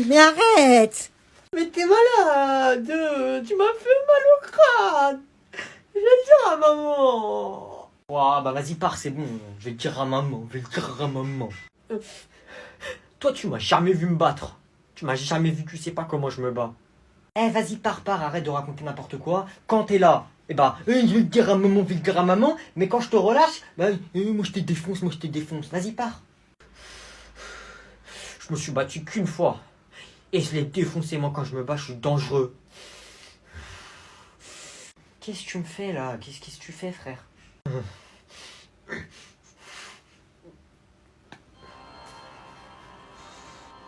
Mais arrête! Mais t'es malade! Tu m'as fait mal au crâne! Je vais le dire à maman! Ouah, bah vas-y, pars, c'est bon. Je vais le dire à maman, Toi, tu m'as jamais vu me battre. Tu m'as jamais vu, tu sais pas comment je me bats. Eh, vas-y, pars, arrête de raconter n'importe quoi. Quand t'es là, je vais le dire à maman, mais quand je te relâche, moi je te défonce, Vas-y, pars. Je me suis battu qu'une fois. Et je l'ai défoncé, moi, quand je me bats, je suis dangereux. Qu'est-ce que tu me fais, là? Qu'est-ce que tu fais, frère?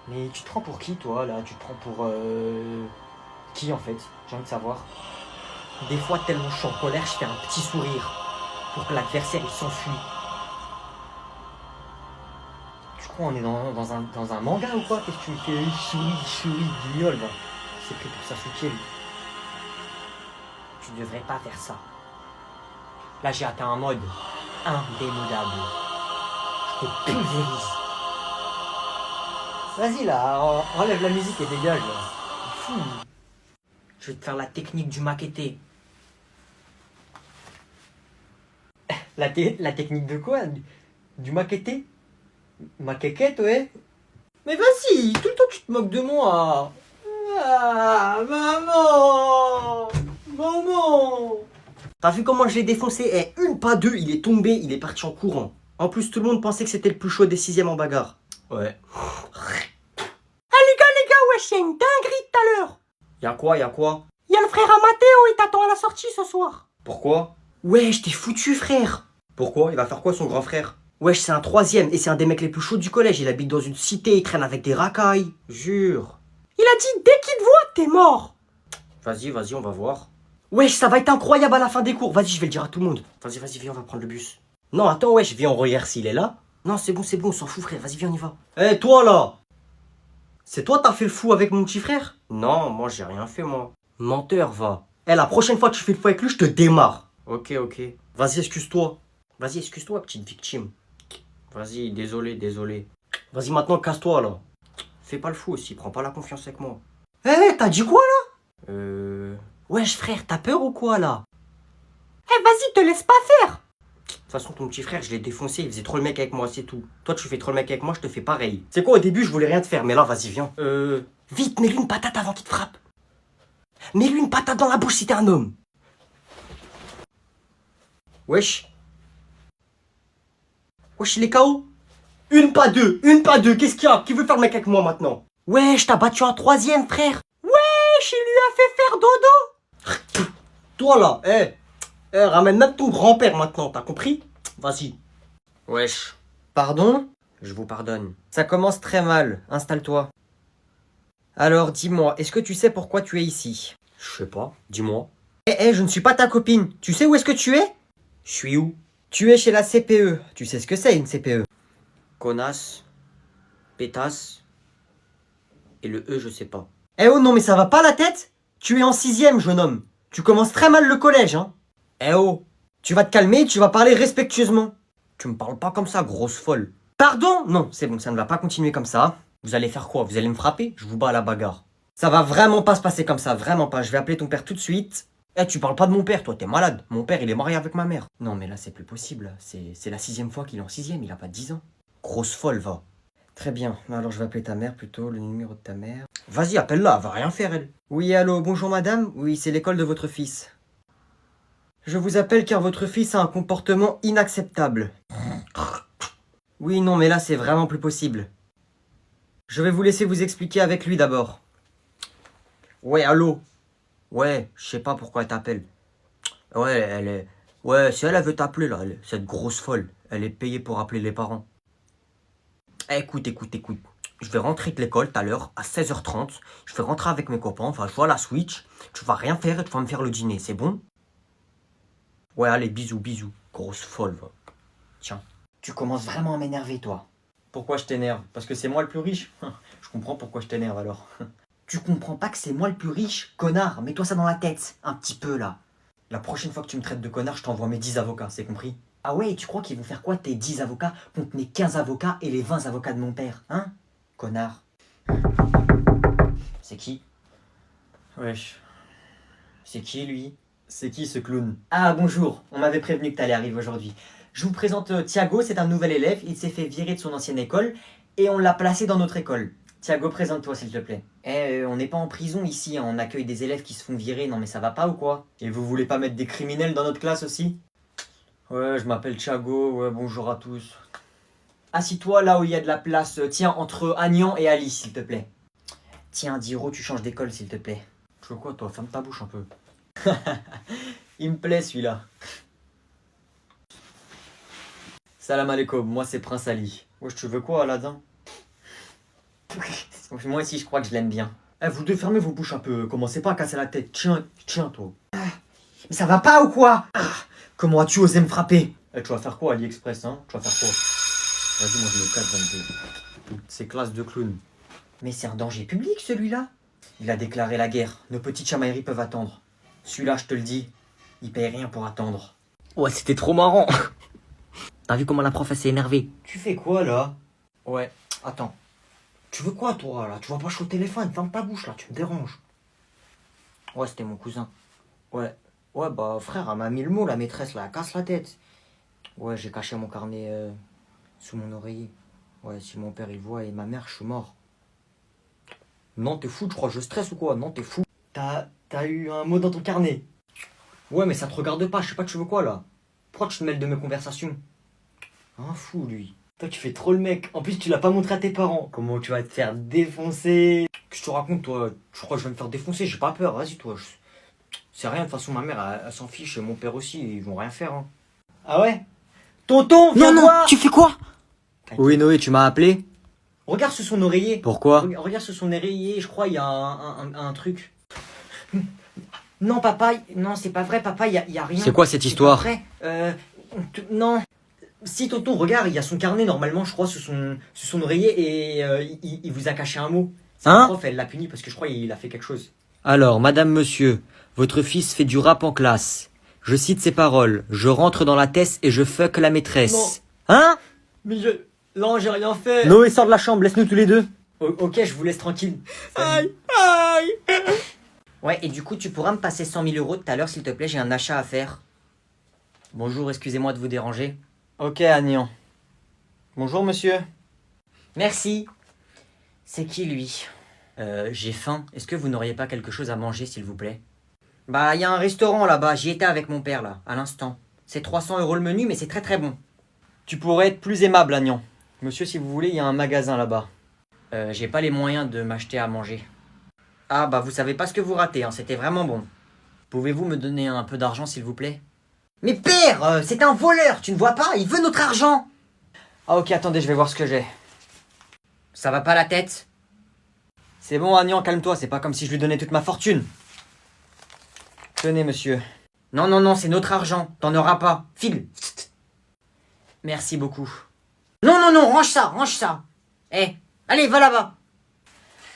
Mais tu te prends pour qui, toi, là? Tu te prends pour... Qui, en fait? J'ai envie de savoir. Des fois, tellement je suis en colère, je fais un petit sourire pour que l'adversaire, il s'enfuit. Tu crois on est dans un manga ou quoi? Qu'est-ce que tu me fais? Il sourit, guignol, va. C'est pris pour Sasuke, lui. Tu devrais pas faire ça. Là, j'ai atteint un mode indémodable. Je te pulvérise. Vas-y, là, enlève la musique et dégage, là. Fou. Je vais te faire la technique du maquetté. La technique de quoi? Du maquetté? Maquequette, ouais. Mais vas-y, tout le temps tu te moques de moi! Ah, maman! Maman! T'as vu comment je l'ai défoncé? Eh, une pas deux, il est tombé, il est parti en courant. En plus, tout le monde pensait que c'était le plus chaud des 6e en bagarre. Ouais. Ah les gars, wesh, c'est une dinguerie tout à l'heure! Y'a quoi? Y'a le frère à Mathéo, il t'attend à la sortie ce soir! Pourquoi? Wesh, t'es foutu, frère! Pourquoi? Il va faire quoi, son grand frère? Wesh, c'est un 3e et c'est un des mecs les plus chauds du collège. Il habite dans une cité, il traîne avec des racailles. Jure. Il a dit dès qu'il te voit, t'es mort! Vas-y, on va voir. Wesh, ça va être incroyable à la fin des cours. Vas-y, je vais le dire à tout le monde. Vas-y, viens, on va prendre le bus. Non, attends, wesh, viens, on regarde s'il est là. Non, c'est bon, on s'en fout, frère. Vas-y, viens, on y va. Eh, toi, là! C'est toi, t'as fait le fou avec mon petit frère? Non, moi, j'ai rien fait, moi. Menteur, va. Eh, la prochaine fois que tu fais le fou avec lui, je te démarre. Ok. Vas-y, excuse-toi. Vas-y, excuse-toi, petite victime. Vas-y, désolé. Vas-y, maintenant, casse-toi, là. Fais pas le fou aussi, prends pas la confiance avec moi. Eh, t'as dit quoi, là? Wesh, frère, t'as peur ou quoi, là? Eh vas-y, te laisse pas faire! De toute façon, ton petit frère, je l'ai défoncé, il faisait trop le mec avec moi, c'est tout. Toi, tu fais trop le mec avec moi, je te fais pareil. C'est quoi, au début, je voulais rien te faire, mais là, vas-y, viens. Vite, mets-lui une patate avant qu'il te frappe. Mets-lui une patate dans la bouche si t'es un homme. Wesh, il est KO. Une pas deux, qu'est-ce qu'il y a? Qui veut faire le mec avec moi maintenant? Wesh, t'as battu un 3e, frère. Wesh, il lui a fait faire dodo! Toi, là, ramène même ton grand-père maintenant, t'as compris? Vas-y. Wesh. Pardon? Je vous pardonne. Ça commence très mal, installe-toi. Alors, dis-moi, est-ce que tu sais pourquoi tu es ici? Je sais pas, dis-moi. Je ne suis pas ta copine. Tu sais où est-ce que tu es? Je suis où? Tu es chez la CPE. Tu sais ce que c'est, une CPE? Connasse, pétasse, et le E, je sais pas. Oh non, mais ça va pas la tête? Tu es en 6e, jeune homme. Tu commences très mal le collège, hein? Oh, tu vas te calmer, tu vas parler respectueusement. Tu me parles pas comme ça, grosse folle. Pardon? Non, c'est bon, ça ne va pas continuer comme ça. Vous allez faire quoi? Vous allez me frapper? Je vous bats à la bagarre. Ça va vraiment pas se passer comme ça, vraiment pas. Je vais appeler ton père tout de suite. Tu parles pas de mon père, toi, t'es malade. Mon père, il est marié avec ma mère. Non, mais là, c'est plus possible. C'est la 6e fois qu'il est en 6e, il a pas 10 ans. Grosse folle, va. Très bien, alors je vais appeler ta mère plutôt, le numéro de ta mère. Vas-y, appelle-la, elle va rien faire, elle. Oui, allô, bonjour madame. Oui, c'est l'école de votre fils. Je vous appelle car votre fils a un comportement inacceptable. Oui, non, mais là, c'est vraiment plus possible. Je vais vous laisser vous expliquer avec lui d'abord. Ouais, allô? Ouais, je sais pas pourquoi elle t'appelle. Ouais, elle est... Ouais, si elle veut t'appeler, là, cette grosse folle, elle est payée pour appeler les parents. Écoute. Je vais rentrer de l'école tout à l'heure, à 16h30. Je vais rentrer avec mes copains, on va jouer à la Switch. Tu vas rien faire et tu vas me faire le dîner, c'est bon? Ouais, allez, bisous. Grosse folle, va. Tiens. Tu commences vraiment à m'énerver, toi. Pourquoi je t'énerve? Parce que c'est moi le plus riche? Je comprends pourquoi je t'énerve, alors. Tu comprends pas que c'est moi le plus riche? Connard, mets-toi ça dans la tête, un petit peu, là. La prochaine fois que tu me traites de connard, je t'envoie mes 10 avocats, c'est compris? Ah ouais, et tu crois qu'ils vont faire quoi tes 10 avocats contre mes 15 avocats et les 20 avocats de mon père, hein? Connard. qui? Wesh. C'est qui lui? C'est qui ce clown? Ah bonjour, on m'avait prévenu que t'allais arriver aujourd'hui. Je vous présente Thiago, c'est un nouvel élève, il s'est fait virer de son ancienne école et on l'a placé dans notre école. Thiago, présente-toi s'il te plaît. On n'est pas en prison ici, hein, on accueille des élèves qui se font virer, non mais ça va pas ou quoi? Et vous voulez pas mettre des criminels dans notre classe aussi? Ouais, je m'appelle Thiago, ouais, bonjour à tous. Assis-toi là où il y a de la place, tiens, entre Agnan et Alice s'il te plaît. Tiens, Diro, tu changes d'école s'il te plaît. Tu veux quoi toi? Ferme ta bouche un peu. Il me plaît celui-là. Salam alaikum, moi c'est Prince Ali. Wesh, tu veux quoi Aladdin? Moi aussi je crois que je l'aime bien. Eh, vous deux fermez vos bouches un peu, commencez pas à casser la tête. Tiens, toi. Mais ça va pas ou quoi? Comment as-tu osé me frapper? Eh, tu vas faire quoi AliExpress, hein? Tu vas faire quoi? Vas-y, moi je me casse dans toutes ces classes de clowns. Mais c'est un danger public celui-là. Il a déclaré la guerre, nos petites chamailleries peuvent attendre. Celui-là, je te le dis, il paye rien pour attendre. Ouais, c'était trop marrant. T'as vu comment la prof elle s'est énervée? Tu fais quoi là? Ouais, attends. Tu veux quoi toi là? Tu vas pas jouer au téléphone, ferme ta bouche là, tu me déranges. Ouais, c'était mon cousin. Ouais, bah frère, elle m'a mis le mot, la maîtresse là, elle casse la tête. Ouais, j'ai caché mon carnet sous mon oreiller. Ouais, si mon père il voit et ma mère, je suis mort. Non, t'es fou, tu crois que je stresse ou quoi? Non, t'es fou. T'as eu un mot dans ton carnet? Ouais, mais ça te regarde pas, je sais pas tu veux quoi là. Pourquoi tu te mêles de mes conversations? Un fou lui. Toi tu fais trop le mec, en plus tu l'as pas montré à tes parents. Comment tu vas te faire défoncer? Qu'est-ce que tu racontes toi? Tu crois que je vais me faire défoncer? J'ai pas peur, vas-y toi. C'est rien, de toute façon ma mère elle s'en fiche et mon père aussi, ils vont rien faire. Hein. Ah ouais? Tonton, viens voir. Tu fais quoi? Oui Noé, tu m'as appelé? Regarde sous son oreiller. Pourquoi? Regarde sous son oreiller, je crois il y a un truc. Non papa, non c'est pas vrai papa, il y a rien. C'est quoi cette histoire? Après, non. Si tonton, regarde, il y a son carnet normalement, je crois, sous son oreiller et il vous a caché un mot. Hein? La prof, elle l'a puni parce que je crois qu'il a fait quelque chose. Alors, madame, monsieur, votre fils fait du rap en classe. Je cite ses paroles. Je rentre dans la tête et je fuck la maîtresse. Non. Hein? Mais non, j'ai rien fait. Noé, sors de la chambre, laisse-nous tous les deux. Ok, je vous laisse tranquille. Aïe. Ouais, et du coup, tu pourras me passer 100 000 € tout à l'heure, s'il te plaît, j'ai un achat à faire. Bonjour, excusez-moi de vous déranger. Ok, Agnan. Bonjour, monsieur. Merci. C'est qui, lui? J'ai faim. Est-ce que vous n'auriez pas quelque chose à manger, s'il vous plaît? Bah, il y a un restaurant là-bas. J'y étais avec mon père, là, à l'instant. C'est 300 € le menu, mais c'est très très bon. Tu pourrais être plus aimable, Agnan. Monsieur, si vous voulez, il y a un magasin là-bas. J'ai pas les moyens de m'acheter à manger. Ah, bah, vous savez pas ce que vous ratez, hein. C'était vraiment bon. Pouvez-vous me donner un peu d'argent, s'il vous plaît? Mais père, c'est un voleur, tu ne vois pas? Il veut notre argent. Ah ok, attendez, je vais voir ce que j'ai. Ça va pas la tête? C'est bon, Agnan, calme-toi, c'est pas comme si je lui donnais toute ma fortune. Tenez, monsieur. Non, c'est notre argent. T'en auras pas. File. Merci beaucoup. Non, range ça. Eh, allez, va là-bas.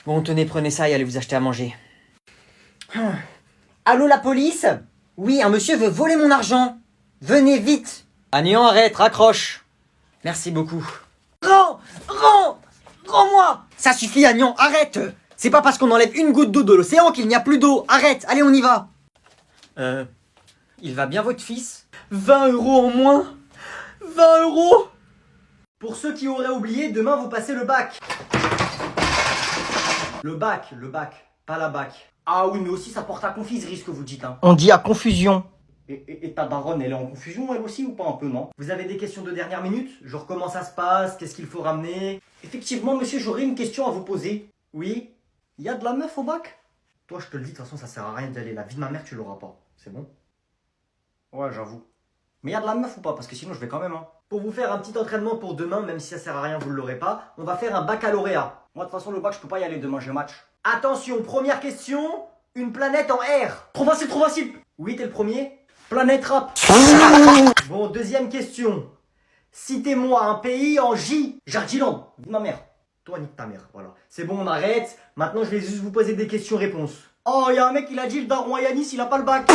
Bon, tenez, prenez ça et allez vous acheter à manger. Allô, la police? Oui, un monsieur veut voler mon argent. Venez vite. Agnan, arrête, raccroche. Merci beaucoup. Rends-moi. Ça suffit, Agnan, arrête. C'est pas parce qu'on enlève une goutte d'eau de l'océan qu'il n'y a plus d'eau. Arrête, allez, on y va. Il va bien votre fils? 20 € en moins. 20 €. Pour ceux qui auraient oublié, demain vous passez le bac. Le bac, pas la bac. Ah oui, mais aussi ça porte à confiserie ce que vous dites. Hein. On dit à confusion. Et ta daronne, elle est en confusion elle aussi ou pas un peu, non? Vous avez des questions de dernière minute? Genre comment ça se passe? Qu'est-ce qu'il faut ramener? Effectivement, monsieur, j'aurais une question à vous poser. Oui? Il y a de la meuf au bac? Toi, je te le dis, de toute façon, ça sert à rien d'y aller. La vie de ma mère, tu l'auras pas. C'est bon? Ouais, j'avoue. Mais il y a de la meuf ou pas? Parce que sinon, je vais quand même. Hein. Pour vous faire un petit entraînement pour demain, même si ça sert à rien, vous ne l'aurez pas, on va faire un baccalauréat. Moi, de toute façon, le bac, je peux pas y aller demain, j'ai match. Attention, première question. Une planète en R. Trop facile. Oui, t'es le premier. Planète rap. Bon, deuxième question. Citez-moi un pays en J. Jardiland. Ma mère. Toi, nique ta mère. Voilà. C'est bon, on arrête. Maintenant, je vais juste vous poser des questions-réponses. Oh, il y a un mec, il a dit le daron Yanis, il a pas le bac.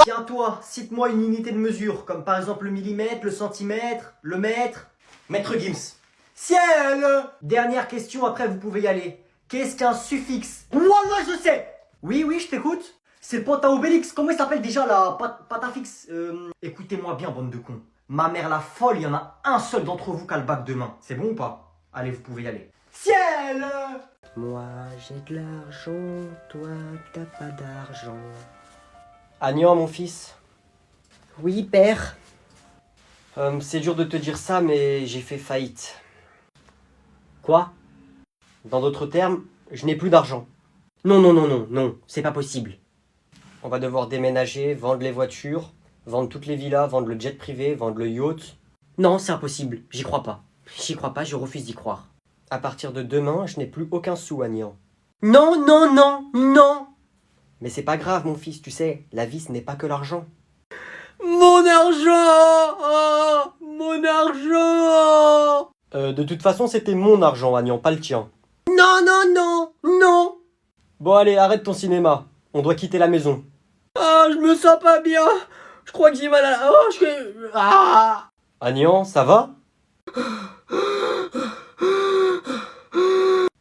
Tiens, toi, cite-moi une unité de mesure, comme par exemple le millimètre, le centimètre, le mètre. Maître Gims. Ciel. Dernière question, après vous pouvez y aller. Qu'est-ce qu'un suffixe? Wallah, je sais. Oui, je t'écoute. C'est le pote à Obélix. Comment il s'appelle déjà la patafix? Écoutez-moi bien, bande de cons. Ma mère la folle, il y en a un seul d'entre vous qui a le bac demain. C'est bon ou pas? Allez, vous pouvez y aller. Ciel! Moi j'ai de l'argent, toi t'as pas d'argent. Agnan, mon fils. Oui, père. C'est dur de te dire ça, mais j'ai fait faillite. Quoi? Dans d'autres termes, je n'ai plus d'argent. Non, c'est pas possible. On va devoir déménager, vendre les voitures, vendre toutes les villas, vendre le jet privé, vendre le yacht. Non, c'est impossible, j'y crois pas. J'y crois pas, je refuse d'y croire. À partir de demain, je n'ai plus aucun sou, Agnan. Non. Mais c'est pas grave, mon fils, tu sais, la vie ce n'est pas que l'argent. Mon argent! Oh, mon argent! De toute façon, c'était mon argent, Agnan, pas le tien. Non! Bon, allez, arrête ton cinéma. On doit quitter la maison. Ah, je me sens pas bien. Je crois que j'ai mal à la... Oh, Ah! Agnan, ça va?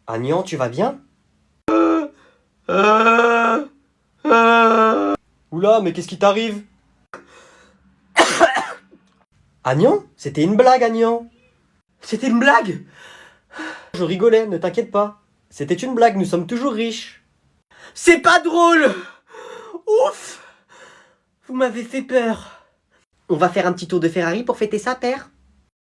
Agnan, tu vas bien? Oula, mais qu'est-ce qui t'arrive? Agnan? C'était une blague, Agnan. C'était une blague? Je rigolais, ne t'inquiète pas. C'était une blague, nous sommes toujours riches. C'est pas drôle! Ouf! Vous m'avez fait peur. On va faire un petit tour de Ferrari pour fêter ça, père?